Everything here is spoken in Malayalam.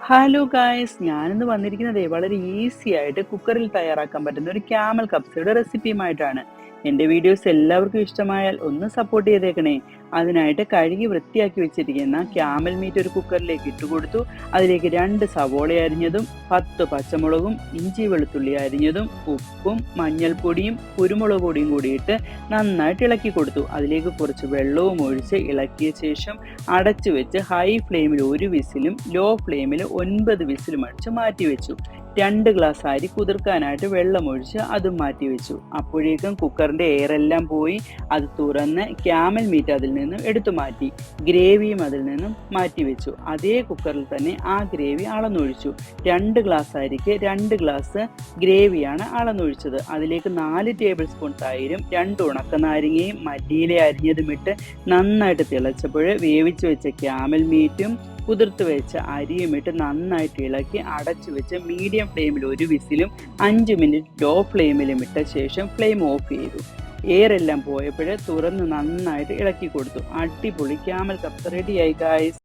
ഹലോ ഗായ്സ് ഞാനിന്ന് വന്നിരിക്കുന്നതേ വളരെ ഈസി ആയിട്ട് കുക്കറിൽ തയ്യാറാക്കാൻ പറ്റുന്ന ഒരു ക്യാമൽ കപ്സയുടെ റെസിപ്പിയുമായിട്ടാണ്. എൻ്റെ വീഡിയോസ് എല്ലാവർക്കും ഇഷ്ടമായാൽ ഒന്ന് സപ്പോർട്ട് ചെയ്തേക്കണേ. അതിനായിട്ട് കഴുകി വൃത്തിയാക്കി വെച്ചിരിക്കുന്ന ക്യാമൽ മീറ്റ് ഒരു കുക്കറിലേക്ക് ഇട്ടുകൊടുത്തു. അതിലേക്ക് 2 സവോള അരിഞ്ഞതും 10 പച്ചമുളകും ഇഞ്ചി വെളുത്തുള്ളി അരിഞ്ഞതും ഉപ്പും മഞ്ഞൾപ്പൊടിയും കുരുമുളക് പൊടിയും കൂടിയിട്ട് നന്നായിട്ട് ഇളക്കി കൊടുത്തു. അതിലേക്ക് കുറച്ച് വെള്ളവും ഒഴിച്ച് ഇളക്കിയ ശേഷം അടച്ചു വെച്ച് ഹൈ ഫ്ലെയിമിൽ 1 വിസിലും ലോ ഫ്ലെയിമിൽ 9 വിസിലും അടിച്ച് മാറ്റിവെച്ചു. 2 ഗ്ലാസ് അരി കുതിർക്കാനായിട്ട് വെള്ളമൊഴിച്ച് അതും മാറ്റിവെച്ചു. അപ്പോഴേക്കും കുക്കറിൻ്റെ എയറെല്ലാം പോയി. അത് തുറന്ന് ക്യാമൽ മീറ്റ് അതിൽ നിന്നും എടുത്തു മാറ്റി. ഗ്രേവിയും അതിൽ നിന്നും മാറ്റിവെച്ചു. അതേ കുക്കറിൽ തന്നെ ആ ഗ്രേവി അളന്നൊഴിച്ചു. 2 ഗ്ലാസ് അരിക്ക് 2 ഗ്ലാസ് ഗ്രേവിയാണ് അളന്നൊഴിച്ചത്. അതിലേക്ക് 4 ടേബിൾ സ്പൂൺ തൈരും 2 ഉണക്കനാരങ്ങയും മല്ലിയില അരിഞ്ഞതും ഇട്ട് നന്നായിട്ട് തിളച്ചപ്പോൾ വേവിച്ച് വെച്ച ക്യാമൽ മീറ്റും കുതിർത്ത് വെച്ച അരിയും ഇട്ട് നന്നായിട്ട് ഇളക്കി അടച്ചു വെച്ച് മീഡിയം ഫ്ലെയിമിൽ 1 വിസിലും 5 മിനിറ്റ് ലോ ഫ്ലെയിമിലും ഇട്ട ശേഷം ഫ്ലെയിം ഓഫ് ചെയ്തു. എയറെല്ലാം പോയപ്പോൾ തുറന്ന് നന്നായിട്ട് ഇളക്കി കൊടുത്തു. അടിപൊളി ക്യാമൽ കപ്സ റെഡിയായി ഗായ്സ്.